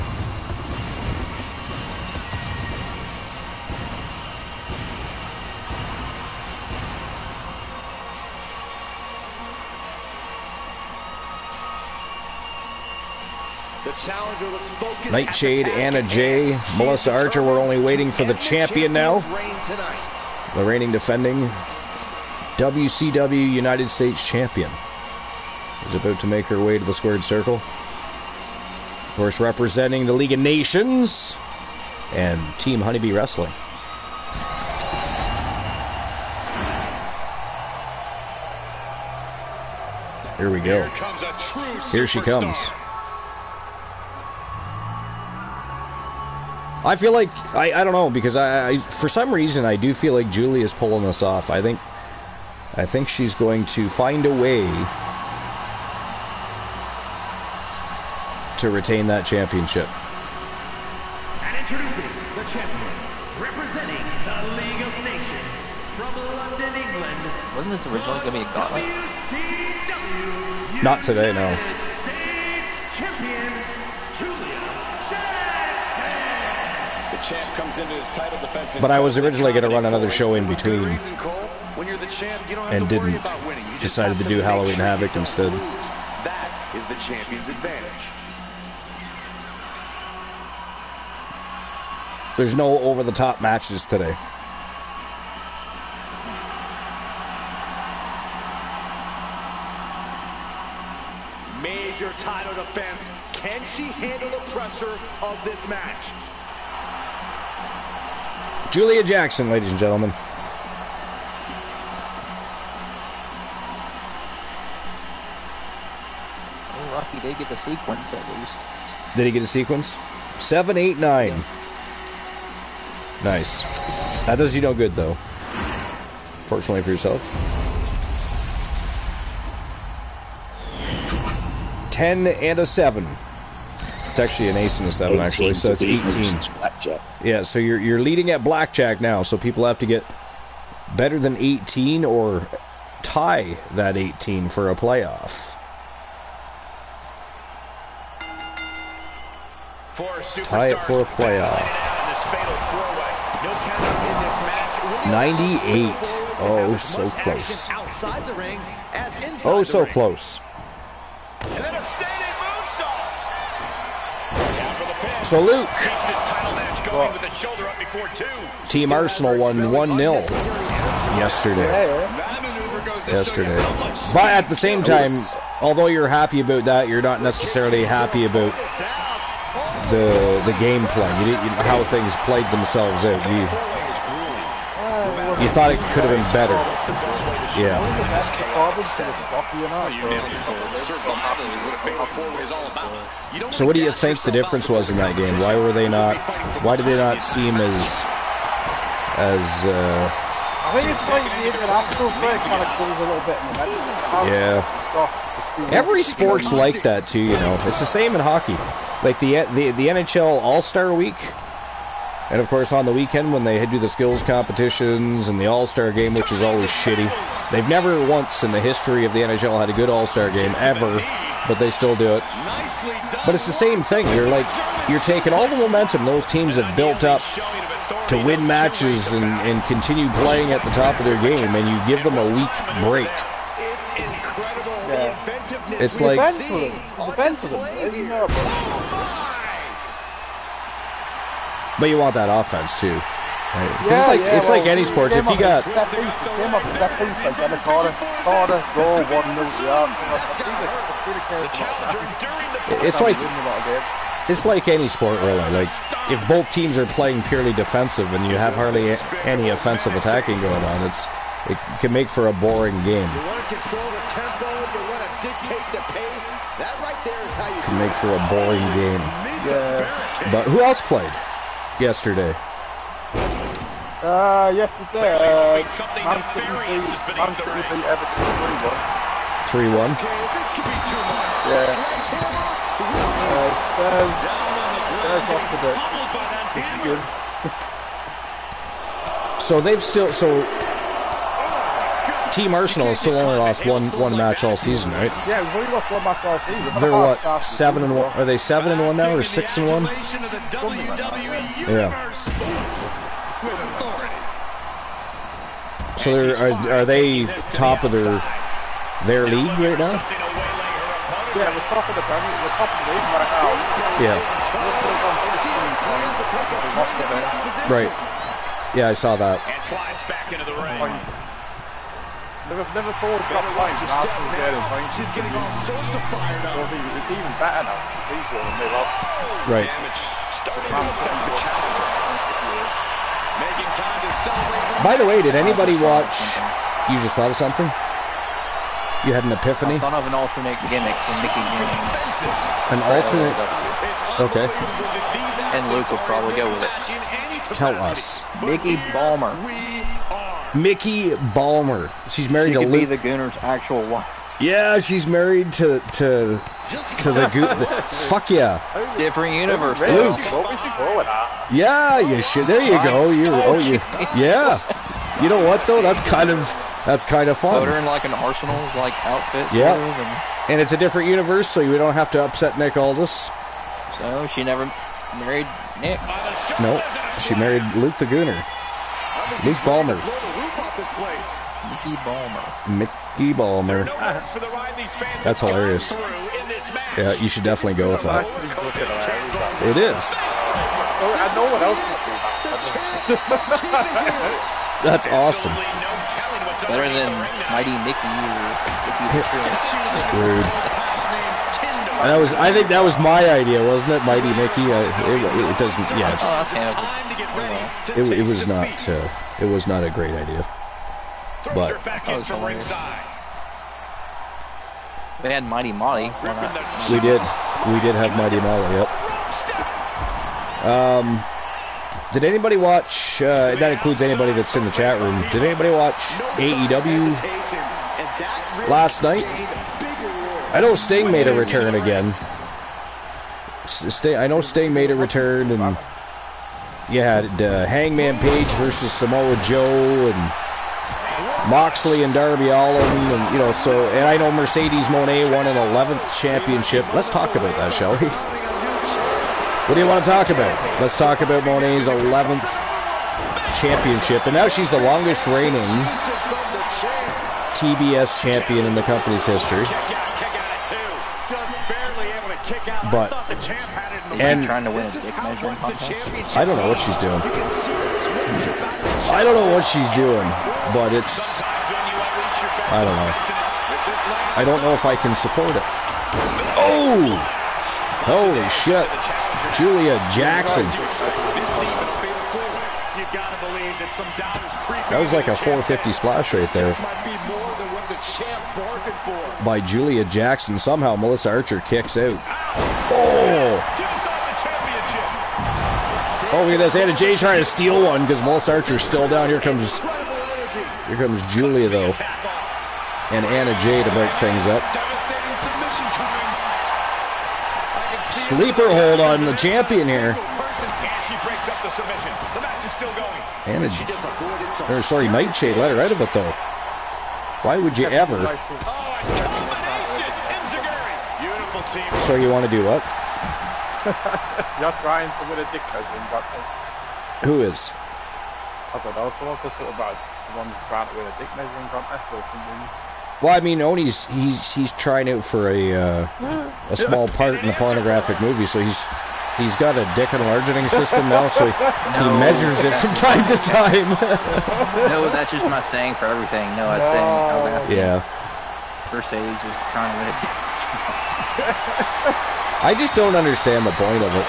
The challenger looks focused. Nightshade, Anna Jay, Melissa Archer. We're only waiting for the champion now. The reigning defending WCW United States champion. is about to make her way to the squared circle. Of course, representing the League of Nations and Team Honeybee Wrestling. Here we go. Here she comes. I feel like, I don't know, because I for some reason I do feel like Julie is pulling this off. I think she's going to find a way to retain that championship. And introducing the champion, representing the League of Nations from London, England. Wasn't this originally going to be a gauntlet? WCW Not today, no. Champion, Julia Jackson. The champ comes into his title defense. But I was originally going to run another show in between When you're the champ, you don't have and to worry didn't. about winning. You just Decided have to do make Halloween sure Havoc you instead. lose. That is the champion's advantage. There's no over-the-top matches today. Major title defense. Can she handle the pressure of this match? Julia Jackson, ladies and gentlemen. Oh, Rocky did get the sequence at least. Did he get a sequence? 7, 8, 9. Yeah. Nice. That does you no good, though. Fortunately for yourself. 10 and a 7. It's actually an ace and a 7, actually, so it's 18. Yeah, so you're leading at blackjack now, so people have to get better than 18 or tie that 18 for a playoff. Tie it for a playoff. 98. Oh, so close. Oh, so close. So Luke, Team Arsenal won 1-0 yesterday. But at the same time, although you're happy about that, you're not necessarily happy about the game plan. You didn't, how things played themselves out. You thought it could have been better. Yeah. So what do you think the difference was in that game? Why did they not seem as I think it's like the international break kind of goes a little bit in the middle. Yeah. Every sport's like that too, you know. It's the same in hockey. Like the NHL All-Star Week, and of course on the weekend when they do the skills competitions and the All-Star game, which is always shitty. They've never once in the history of the NHL had a good All-Star game ever, but they still do it. But it's the same thing. You're taking all the momentum those teams have built up to win matches and continue playing at the top of their game, and you give them a week break. It's incredible. The inventiveness. It's like but you want that offense too. Right? Yeah, it's like any sports. If you got it's like any sport really. Like if both teams are playing purely defensive and you have hardly any offensive attacking going on, it can make for a boring game. You want to control the tempo, you want to dictate the pace. That right there is how you Can make for a boring game. Yeah. But who else played yesterday? Yesterday, Man City beat Everton 3-1. Okay, this could be too much. Yeah. So they've still Team Arsenal has still only lost one match all season, right? Yeah, we've only lost one match all season. They're what, 7-1? Are they 7-1 now or 6-1? Yeah. So are they top of their league right now? Yeah, we're top of the league right now. Yeah. Right. Yeah, I saw that. Never thought drop points and Arsenal getting points. She's getting all sorts of fired up. Well, it's even better now. These were when they lost. Right. Damage starting to affect the challenger. Making time to celebrate. By the way, did anybody watch? You just thought of something? You had an epiphany? I thought of an alternate gimmick for Mickey James. An alternate? Okay. And Luke will probably go with it. Tell us. Mickey Balmer. Mickey Balmer. She's married She to could be Luke. the Gooner's actual wife. Yeah, she's married to the fuck yeah. Different universe. Luke. What we should go with that? Yeah, you should. There you go. Yeah. You know what though? That's kind of fun. Put her in like an Arsenal's like outfit. Yeah. Sort of, And it's a different universe, so we don't have to upset Nick Aldis. so she never married Nick. Nope. She married Luke the Gooner. Luke Balmer. Mickey Balmer. Mickey Balmer. That's hilarious. Yeah, you should definitely go with that. It is. I know what else would do that. That's awesome. Better than Mighty Mickey or Mickey the Trill. Rude. I think that was my idea, wasn't it, Mighty Mickey? It doesn't. Yeah, Oh, that's Hannibal. it was not. It was not a great idea. But That was hilarious. They had Mighty Molly. Why not? we did have Mighty Molly. Yep. Did anybody watch? That includes anybody that's in the chat room. Did anybody watch AEW last night? I know Sting made a return again. I know Sting made a return, and you had Hangman Page versus Samoa Joe, and Moxley and Darby Allin, and and I know Mercedes Moné won an 11th championship. Let's talk about that, shall we? What do you want to talk about? Let's talk about Moné's 11th championship, and now she's the longest reigning TBS champion in the company's history. But Is she trying to win a dick measuring contest? I don't know what she's doing. But it's, I don't know. I don't know if I can support it. Oh! Holy shit. Julia Jackson. That was like a 450 splash right there by Julia Jackson. Somehow Melissa Archer kicks out. Oh, look at this. Anna Jay's trying to steal one because Melissa Archer's still down. Here comes Julia, though. And Anna Jay to break things up. Sleeper hold on the champion here. Nightshade let her out of it, though. Why would you ever? So you want to do what? You're trying to win a dick measuring contest. Who is? I don't know, someone's talking about someone's trying to win a dick measuring contest or something. Well, I mean, Oni's he's trying out for a small part in a pornographic movie, so he's got a dick enlarging system now, so he measures it from time to time. No, that's just my saying for everything. No, I was asking. Yeah. Mercedes was trying to win it. I just don't understand the point of it.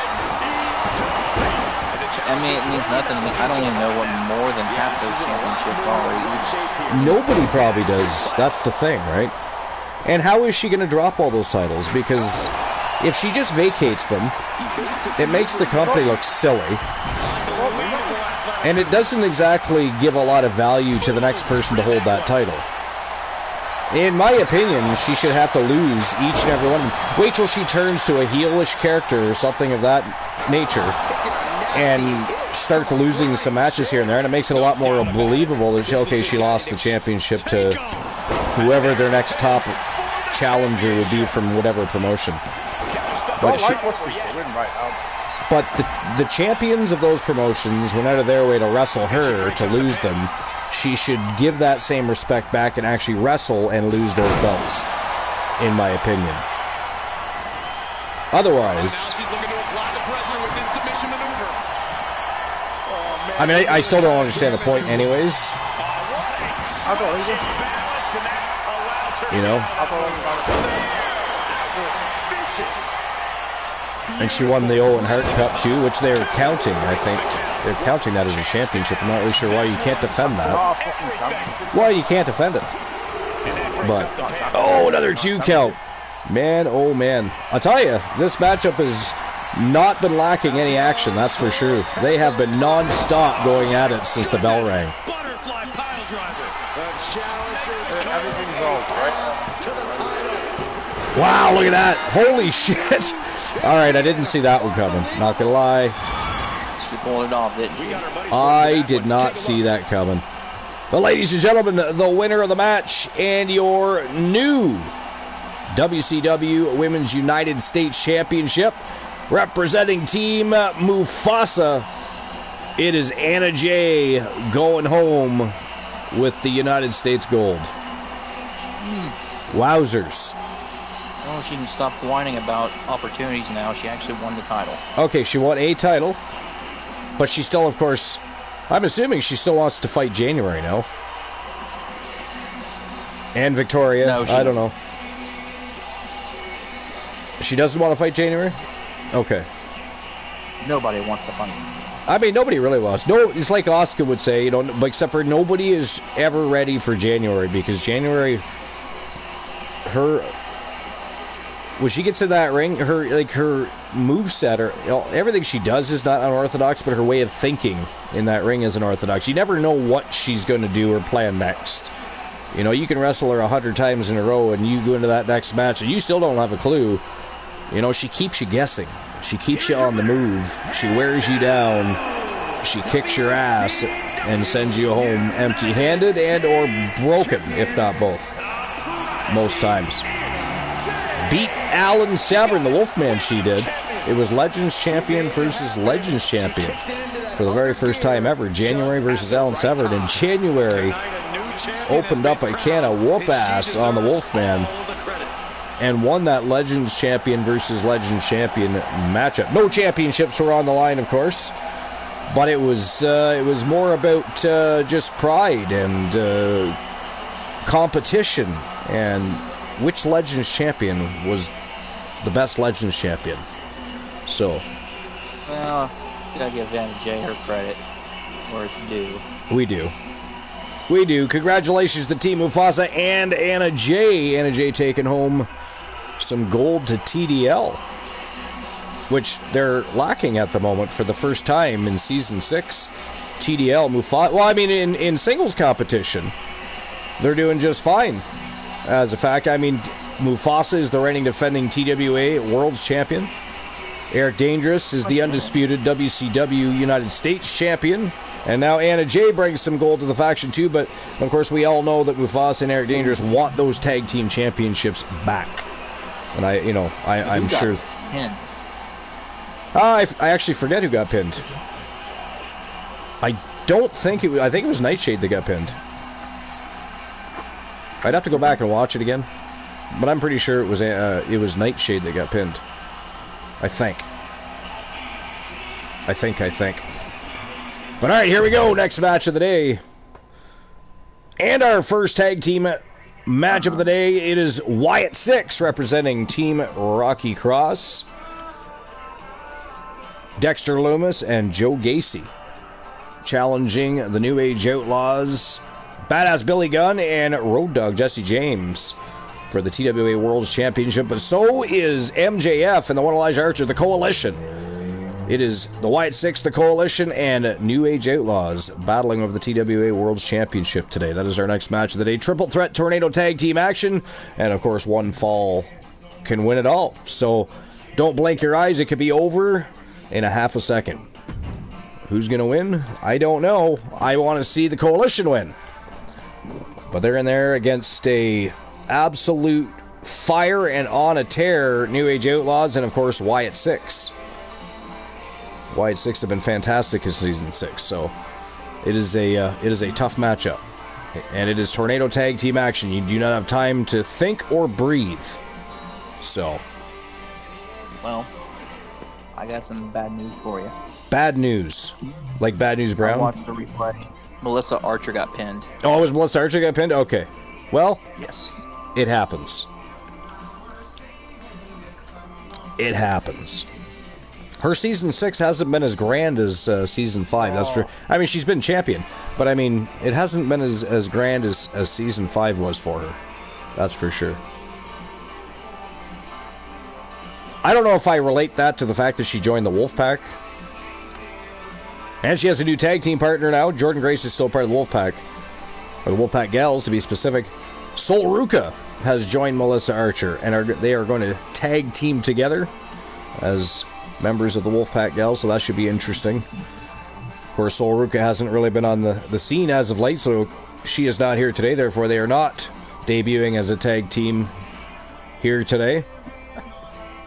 I mean, it means nothing to me. I don't even know what more than half those championships are. Nobody probably does. That's the thing, right? And how is she going to drop all those titles? Because if she just vacates them, it makes the company look silly. And it doesn't exactly give a lot of value to the next person to hold that title. In my opinion, she should have to lose each and every one. Wait till she turns to a heelish character or something of that nature and starts losing some matches here and there, and it makes it a lot more believable that she lost the championship to whoever their next top challenger would be from whatever promotion. But the champions of those promotions went out of their way to wrestle her to lose them. She should give that same respect back and actually wrestle and lose those belts, in my opinion. Otherwise, I mean, I still don't understand the point anyways. and that allows her You know? That was vicious. And she won the Owen Hart Cup too, which they're counting, I think. They're counting that as a championship. I'm not really sure why you can't defend that. Why you can't defend it. But, oh, another 2 count. Man, oh man. I'll tell you, this matchup has not been lacking any action, that's for sure. They have been non-stop going at it since the bell rang. Butterfly pile driver. Everything's all right. Wow, look at that. Holy shit. Alright, I didn't see that one coming. Not gonna lie. She pulled it off, didn't she? I did not see that coming. But ladies and gentlemen, the winner of the match and your new WCW Women's United States Championship, representing Team Mufasa, it is Anna Jay going home with the United States Gold. Wowzers. Well, she can stop whining about opportunities now. She actually won the title. Okay, she won a title, but she still, of course, I'm assuming she still wants to fight January now. And Victoria. No, I don't know. She doesn't want to fight January? Okay. Nobody wants to fight. I mean, nobody really wants. No, it's like Asuka would say, you know, except for nobody is ever ready for January, because January, when she gets in that ring, her moveset, or everything she does is not unorthodox, but her way of thinking in that ring is unorthodox. You never know what she's going to do or plan next. You know, you can wrestle her 100 times in a row, and you go into that next match, and you still don't have a clue. You know, she keeps you guessing. She keeps you on the move. She wears you down. She kicks your ass and sends you home empty-handed and or broken, if not both. Most times. Beat Alan Severn, the Wolfman, she did. It was Legends Champion versus Legends Champion for the very first time ever. January versus Alan Severn. In January, opened up a can of whoop-ass on the Wolfman and won that Legends Champion versus Legends Champion matchup. No championships were on the line, of course, but it was more about just pride and competition and which Legends Champion was the best Legends Champion. So, well, gotta give Anna Jay her credit where it's due. We do. We do. Congratulations to Team Mufasa and Anna Jay. Anna Jay taking home some gold to TDL, which they're lacking at the moment for the first time in Season 6. TDL, Mufasa. Well, I mean, in singles competition, they're doing just fine. As a fact, I mean, Mufasa is the reigning defending TWA World's Champion. Eric Dangerous is the undisputed WCW United States Champion. And now Anna Jay brings some gold to the faction too, but of course we all know that Mufasa and Eric Dangerous want those tag team championships back. And I'm sure. Pinned? I actually forget who got pinned. I don't think it was. I think it was Nightshade that got pinned. I'd have to go back and watch it again, but I'm pretty sure it was Nightshade that got pinned. I think. But alright, here we go. Next match of the day. And our first tag team matchup of the day. It is Wyatt Six representing Team Rocky Cross. Dexter Loomis and Joe Gacy challenging the New Age Outlaws, Badass Billy Gunn, and Road Dogg Jesse James for the TWA World Championship. But so is MJF and the One Elijah Archer, the Coalition. It is the Wyatt Six, the Coalition, and New Age Outlaws battling over the TWA World Championship today. That is our next match of the day. Triple threat tornado tag team action. And, of course, one fall can win it all. So don't blink your eyes. It could be over in a half a second. Who's going to win? I don't know. I want to see the Coalition win. But they're in there against a absolute fire and on a tear New Age Outlaws and, of course, Wyatt Six. Wyatt Six have been fantastic in Season 6, so it is a tough matchup. And it is tornado tag team action. You do not have time to think or breathe. So. Well, I got some bad news for you. Bad news? Like Bad News Brown? I watched the replay. Melissa Archer got pinned. Oh, it was Melissa Archer got pinned? Okay. Well, Yes. it happens. It happens. Her season 6 hasn't been as grand as season 5. That's for. I mean, she's been champion, but I mean, it hasn't been as grand as season 5 was for her. That's for sure. I don't know if I relate that to the fact that she joined the Wolfpack. And she has a new tag team partner now. Jordan Grace is still part of the Wolfpack. Or the Wolfpack Gals, to be specific. Sol Ruka has joined Melissa Archer, and they are going to tag team together as members of the Wolfpack Gals, so that should be interesting. Of course, Sol Ruka hasn't really been on the scene as of late, so she is not here today. Therefore, they are not debuting as a tag team here today.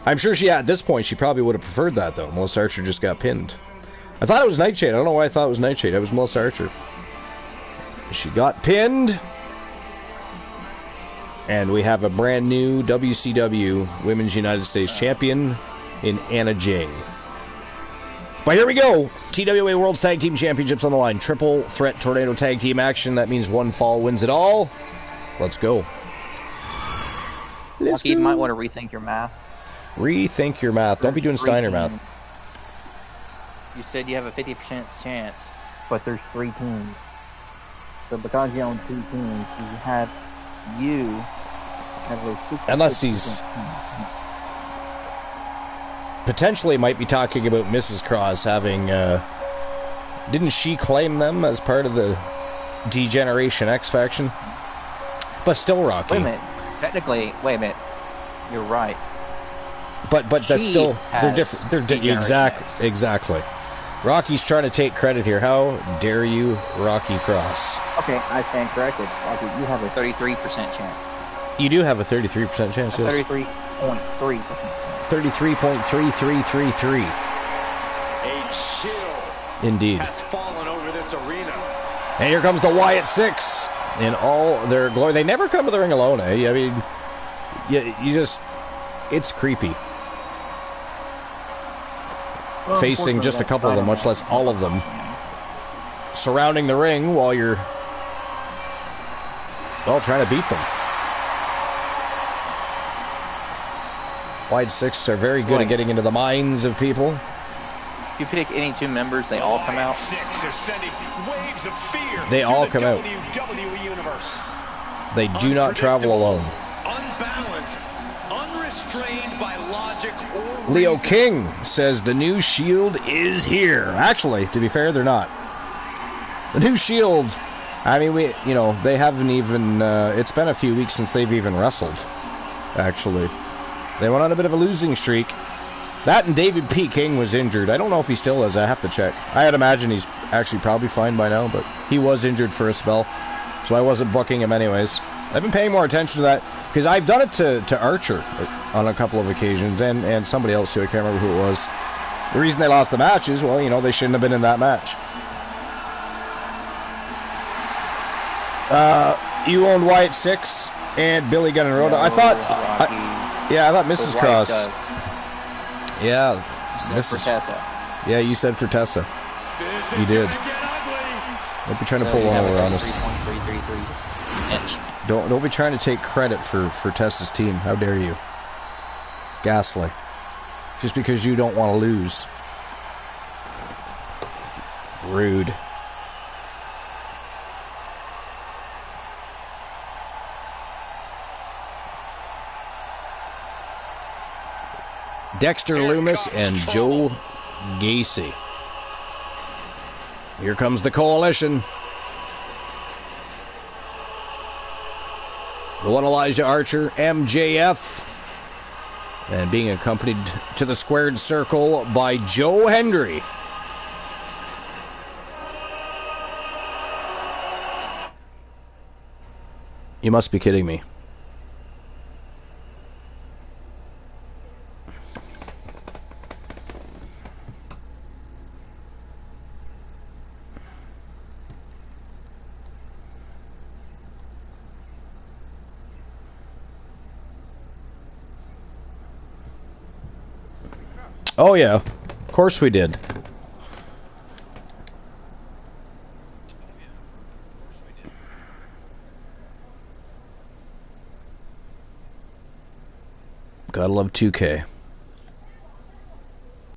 I'm sure at this point, she probably would have preferred that, though. Melissa Archer just got pinned. I thought it was Nightshade. I don't know why I thought it was Nightshade. It was Melissa Archer. She got pinned. And we have a brand new WCW Women's United States Champion in Anna Jay. But here we go. TWA World's Tag Team Championships on the line. Triple threat tornado tag team action. That means one fall wins it all. Let's go. Lucky, you might want to rethink your math. Rethink your math. Don't be doing Steiner math. You said you have a 50% chance, but there's 3 teams. So because you own 2 teams, you have a 60%. Unless he's potentially might be talking about Mrs. Cross having, didn't she claim them as part of the D-Generation X faction? But still, Rocky. Wait a minute. Technically, wait a minute. You're right. But that's still, they're different. They're exactly. Exactly. Rocky's trying to take credit here. How dare you, Rocky Cross? Okay, I stand corrected. Rocky, you have a 33% chance. You do have a 33% chance, yes. 33.3%. 33.3333. A chill Indeed. has fallen over this arena. And here comes the Wyatt Six in all their glory. They never come to the ring alone, eh? I mean, you just, it's creepy. Well, facing just a couple of them, much less all of them, surrounding the ring while you're, well, trying to beat them. Wide Six are very good at getting into the minds of people. If you pick any 2 members, they all come out. Six are sending waves of fear. They all come out. WWE Universe. They do not travel alone. Unbalanced, unrestrained by logic or Leo reason. King says the new Shield is here. Actually, to be fair, they're not. The new Shield, I mean, they haven't even, it's been a few weeks since they've even wrestled, actually. They went on a bit of a losing streak. That and David P. King was injured. I don't know if he still is. I have to check. I'd imagine he's actually probably fine by now, but he was injured for a spell, so I wasn't booking him anyways. I've been paying more attention to that because I've done it to Archer on a couple of occasions and somebody else too. I can't remember who it was. The reason they lost the match is, well, they shouldn't have been in that match. You owned Wyatt Six and Billy Gunn and Rhoda. I thought Mrs. Cross. Yeah, For Tessa. Yeah, you said for Tessa. You did. Don't be trying to pull one over on us. 3.333. Don't be trying to take credit for Tessa's team. How dare you? Ghastly. Just because you don't want to lose. Rude. Dexter Loomis and Joe Gacy. Here comes the coalition. The one Elijah Archer, MJF, and being accompanied to the squared circle by Joe Hendry. You must be kidding me. Oh yeah, of course we did. Gotta love 2K.